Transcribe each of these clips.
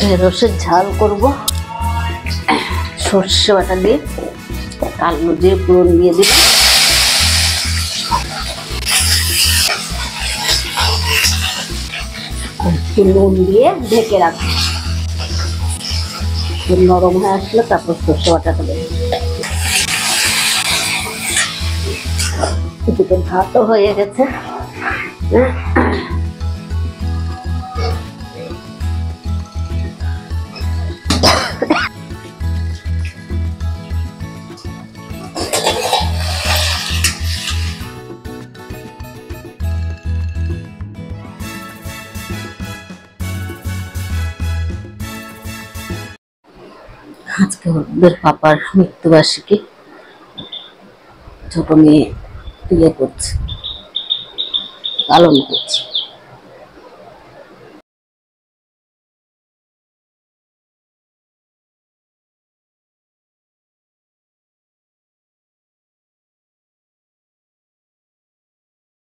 ঢেঁড়সের ঝাল করব সর্ষে বাটা দিয়ে, আলু দিয়ে পুরন দিয়ে দিলাম, নুন দিয়ে ঢেকে রাখবো। নরম হয়ে আসলে তারপর সর্ষে বাটাটা দেবো। এদিকে ভাতও হয়ে গেছে। আজকে ওদের পাপার মৃত্যুবার্ষিকী, ছোট মেয়ে ইয়ে করছে, পালন করছে।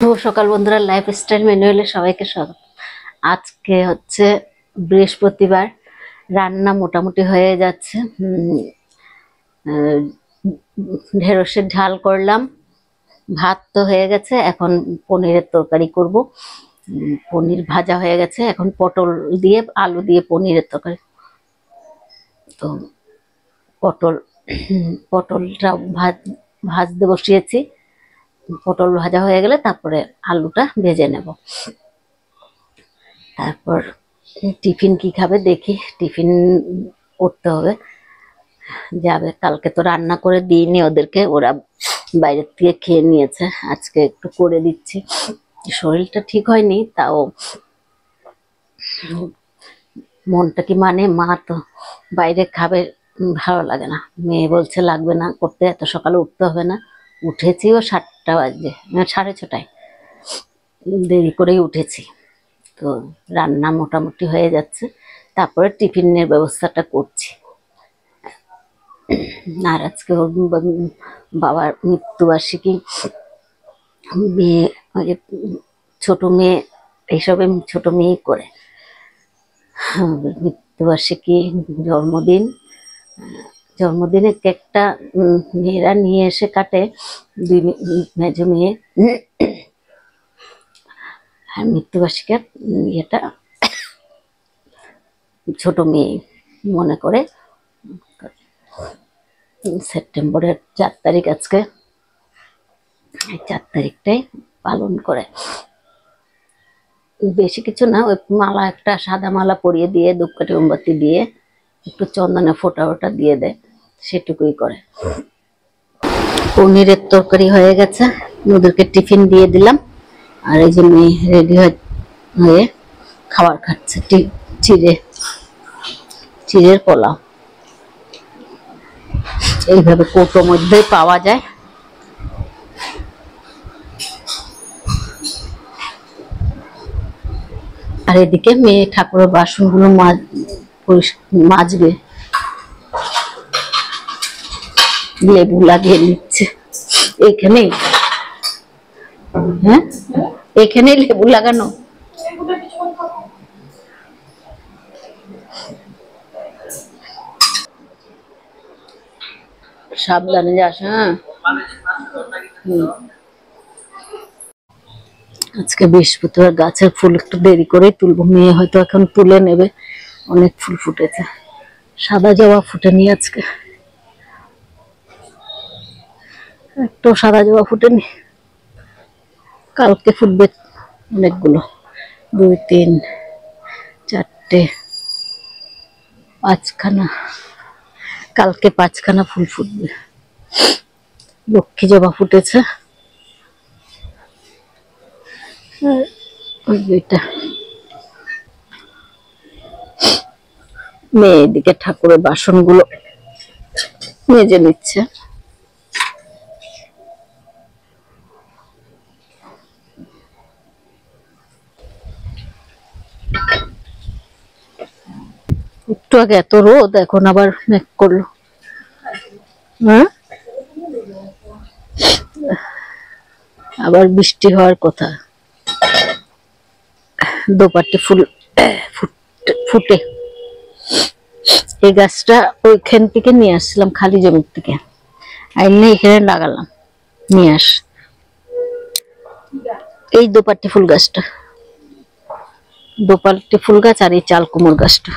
শুভ সকাল বন্ধুরা, লাইফস্টাইল ম্যানুয়ালে সবাইকে স্বাগত। আজকে হচ্ছে বৃহস্পতিবার, রান্না মোটামুটি হয়ে যাচ্ছে। ঢেঁড়সের ঝাল করলাম, ভাত তো হয়ে গেছে, এখন পনিরের তরকারি করব। পনির ভাজা হয়ে গেছে, এখন পটল দিয়ে আলু দিয়ে পনিরের তরকারি। তো পটলটা ভাজতে বসিয়েছি। পটল ভাজা হয়ে গেলে তারপরে আলুটা ভেজে নেব। তারপর টিফিন কি খাবে দেখি, টিফিন করতে হবে, যাবে। কালকে তো রান্না করে দিইনি ওদেরকে, ওরা বাইরের থেকে খেয়ে নিয়েছে। আজকে একটু করে দিচ্ছি, শরীরটা ঠিক হয়নি, তাও মনটা কি মানে, মা তো বাইরে খাবে, ভালো লাগে না। মেয়ে বলছে লাগবে না করতে, এত সকালে উঠতে হবে না। উঠেছিও 7টা বাজে, 6:30টায়, দেরি করেই উঠেছি। তো রান্না মোটামুটি হয়ে যাচ্ছে, তারপরে টিফিনের ব্যবস্থাটা করছি। আর আজকে বাবার মৃত্যুবার্ষিকী, মেয়ে ছোট মেয়ে, এইসবে ছোট মেয়ে করে মৃত্যুবার্ষিকী, জন্মদিনের কেকটা মেয়েরা নিয়ে এসে কাটে, 2 মেজ মেয়ে। আর মৃত্যুবার্ষিকীর এটা ছোট মেয়ে মনে করে। সেপ্টেম্বরের 4 তারিখ আজকে, এই 4 তারিখটাই পালন করে। বেশি কিছু না, ওই মালা, একটা সাদা মালা পরিয়ে দিয়ে, ধূপকাঠি মোমবাতি দিয়ে, একটু চন্দনে ফোঁটা ওটা দিয়ে দেয়, সেটুকুই করে। পনিরের তরকারি হয়ে গেছে, ওদেরকে টিফিন দিয়ে দিলাম। আর এই যে মেয়ে রেডি হয়ে খাবার খাচ্ছে, চিড়ের পোলাও। এইভাবে কৌটোর মধ্যে পাওয়া যায়। আর এদিকে মেয়ে ঠাকুরের বাসনগুলো মাজবে, লেবু লাগিয়ে নিচ্ছে এখানেই। হ্যাঁ, এখানেই লেবু লাগানো। সাবধানে যাস। হ্যাঁ, আজকে বৃহস্পতিবার, গাছের ফুল একটু দেরি করে তুলবো। মেয়ে হয়তো এখন তুলে নেবে, অনেক ফুল ফুটেছে। সাদা জবা ফুটেনি আজকে, একটু সাদা জবা ফুটেনি, কালকে ফুটবে অনেকগুলো, 2, 3, 4টে, 5খানা, কালকে 5খানা ফুল ফুটবে। লক্ষ্মী জবা ফুটেছে, ওই 2টা। মেয়ে এদিকে ঠাকুরের বাসনগুলো মেজে নিচ্ছে। একটু আগে এত রোদ, এখন আবার মেঘ করলো। হ্যাঁ, আবার বৃষ্টি হওয়ার কথা। দোপাটি ফুল ফুটে, এই গাছটা ওইখান থেকে নিয়ে আসছিলাম, খালি জমির থেকে আইনে এখানে লাগালাম, নিয়ে আস। এই দোপাটি ফুল গাছটা, দোপাটি ফুল গাছ, আর এই চাল কুমড় গাছটা।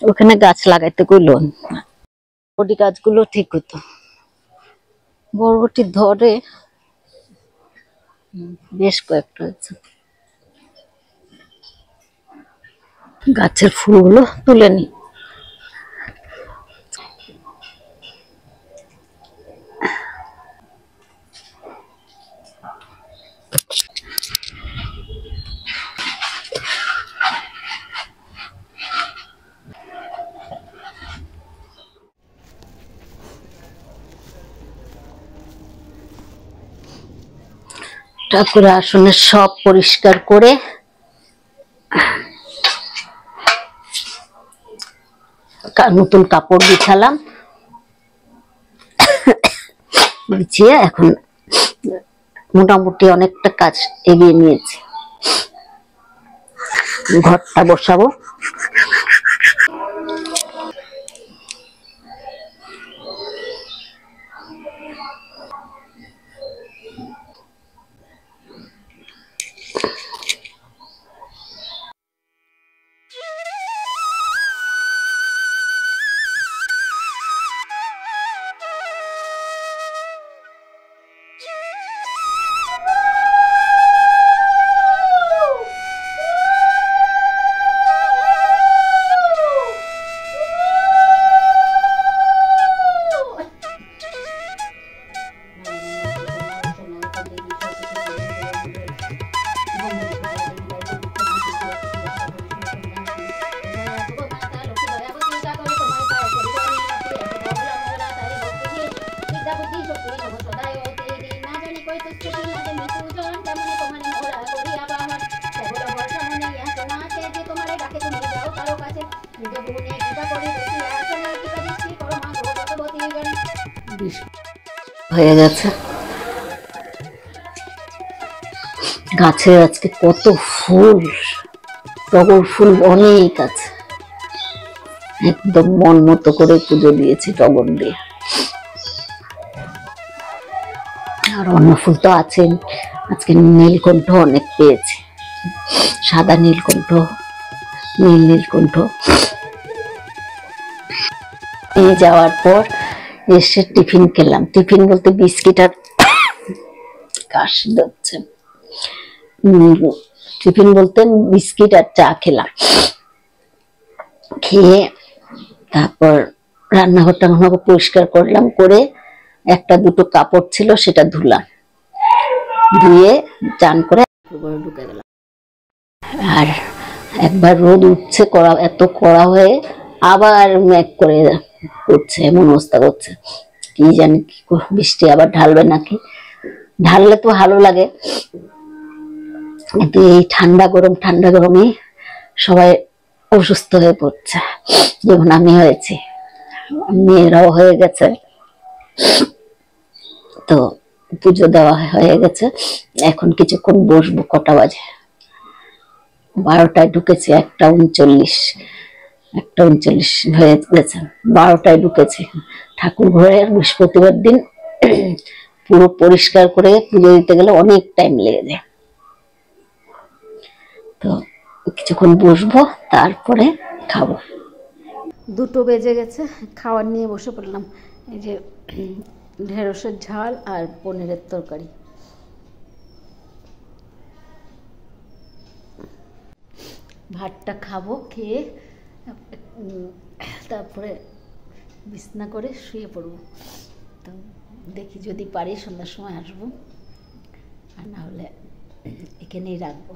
ওখানে গাছ লাগাইতে কইলো, বরবটি গাছগুলো ঠিক হতো, বরবটি ধরে বেশ কয়েকটা হয়েছে। গাছের ফুলগুলো তুলে নি। ঠাকুরের আসনে সব পরিষ্কার করে নতুন কাপড় বিছালাম, বিছিয়ে এখন মোটামুটি অনেকটা কাজ এগিয়ে নিয়েছি। ঘরটা বসাবো, হয়ে গেছে। গাছে আজকে কত ফুল, টগর ফুল অনেক আছে, একদম মন মতো করে পুজো দিয়েছি টগর দিয়ে। আর অন্য ফুল তো আছে, আজকে নীলকণ্ঠ অনেক পেয়েছি, সাদা নীলকণ্ঠ, নীল নীলকণ্ঠ। নিয়ে যাওয়ার পর এসে টিফিন খেলাম, টিফিন বলতে বিস্কিট আর কাশি দিচ্ছে, টিফিন বলতে বিস্কিট আর চা খেলাম। খেয়ে তারপর রান্নাঘরটা পরিষ্কার করলাম, করে একটা দুটো কাপড় ছিল সেটা ধুলাম, ধুয়ে চান করে ঢুকে গেলাম। আর একবার রোদ উঠছে কড়া, এত কড়া হয়ে আবার মেঘ করে করছে, এমন অবস্থা করছে, কি জানি বৃষ্টি আবার ঢালবে নাকি। ঢাললে তো ভালো লাগে, কিন্তু এই ঠান্ডা গরমে সবাই অসুস্থ হয়ে পড়ছে, যেমন আমি হয়েছি, মেয়েরাও হয়ে গেছে। তো পুজো দেওয়া হয়ে গেছে, এখন কিছুক্ষণ বসবো। কটা বাজে? 12টায় ঢুকেছি, 1:39 হয়ে গেছে, 12টায় ঢুকেছি। ঠাকুর ঘরের বৃহস্পতিবার দিন পুরো পরিষ্কার করে পুজো দিতে গেলে অনেক টাইম লেগে যায়। তো কিছুক্ষণ বসবো, তারপরে খাবো। 2টো বেজে গেছে, খাবার নিয়ে বসে পড়লাম। এই যে ঢেঁড়সের ঝাল আর পনিরের তরকারি। ভাতটা খাবো, খেয়ে তারপরে বিছনা করে শুয়ে পড়বো। তো দেখি যদি পারি সন্ধ্যার সময় আসবো, আর না হলে এখানেই রাখবো।